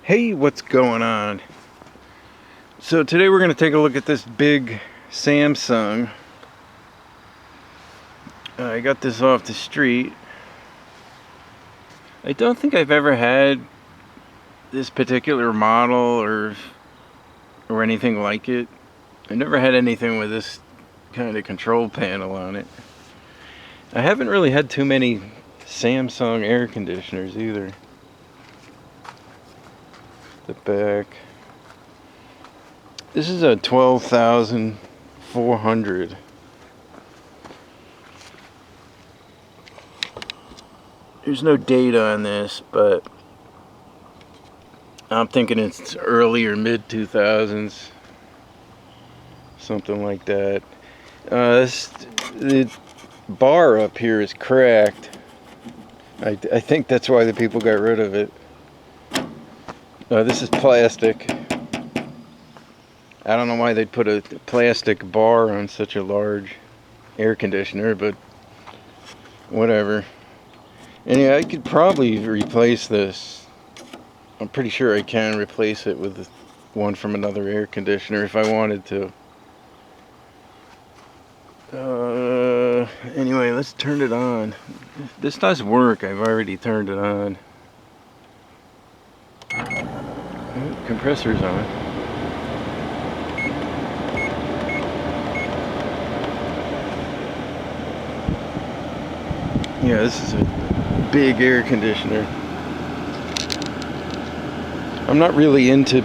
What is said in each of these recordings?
Hey, what's going on? So today we're going to take a look at this big Samsung. I got this off the street. I don't think I've ever had this particular model or anything like it. I never had anything with this kind of control panel on it. I haven't really had too many Samsung air conditioners either. The back. This is a 12,400. There's no data on this, but I'm thinking it's early or mid 2000s, something like that. The bar up here is cracked. I think that's why the people got rid of it. This is plastic. I don't know why they'd put a plastic bar on such a large air conditioner, but whatever. Anyway, I could probably replace this. I'm pretty sure I can replace it with one from another air conditioner if I wanted to. Anyway, let's turn it on. This does work. I've already turned it on. Compressor's on. Yeah, this is a big air conditioner. I'm not really into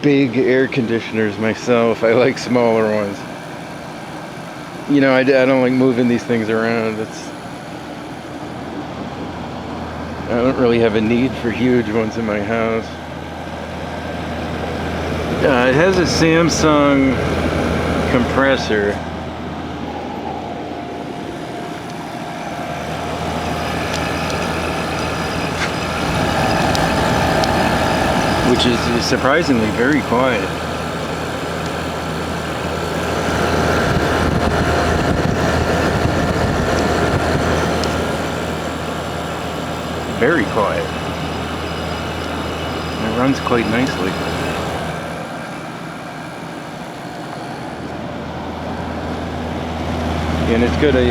big air conditioners myself. I like smaller ones. You know, I don't like moving these things around. I don't really have a need for huge ones in my house. It has a Samsung compressor. Which is surprisingly very quiet. Very quiet. It runs quite nicely. And it's got a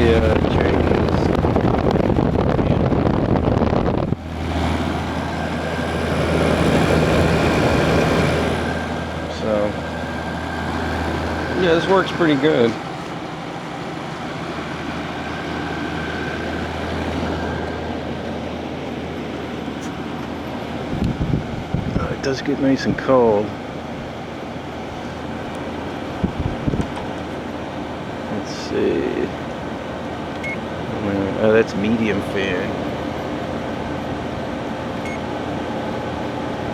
so yeah, this works pretty good. It does get nice and cold. Let's see. Oh, that's medium fan.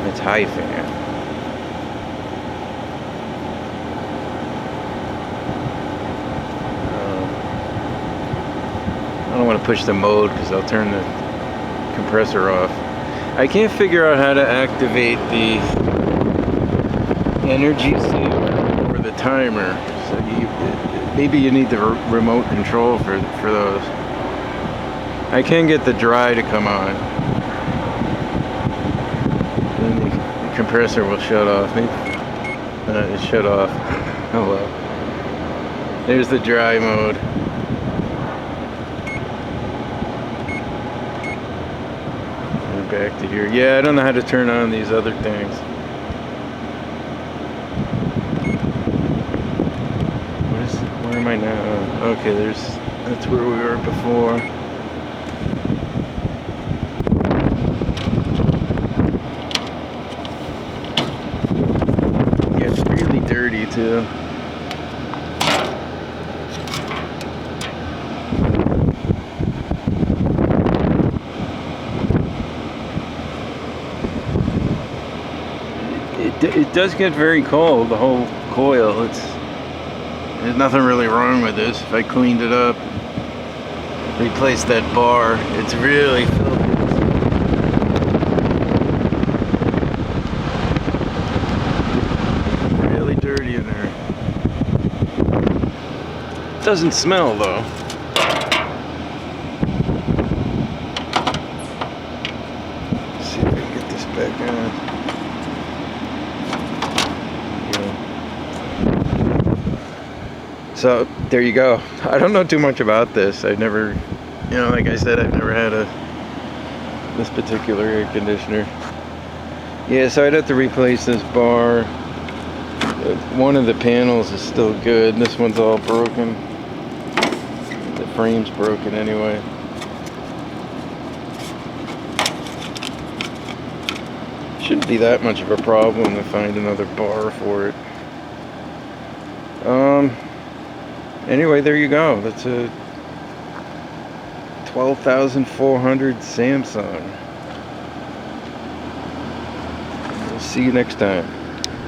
That's high fan. I don't want to push the mode because I'll turn the compressor off. I can't figure out how to activate the energy saver or the timer. So maybe you need the remote control for those. I can get the dry to come on. Then the compressor will shut off. Maybe it shut off. Oh well. There's the dry mode. Back to here. Yeah, I don't know how to turn on these other things. Where am I now? Okay, that's where we were before. Yeah, it's really dirty too. It does get very cold, the whole coil. There's nothing really wrong with this. If I cleaned it up, replaced that bar, it's really filthy. Really dirty in there. It doesn't smell though. Let's see if I can get this back on. So there you go. I don't know too much about this. I've never, you know, like I said, I've never had this particular air conditioner. Yeah, so I'd have to replace this bar. One of the panels is still good. This one's all broken. The frame's broken anyway. Shouldn't be that much of a problem to find another bar for it. Anyway, there you go. That's a 12,400 Samsung. We'll see you next time.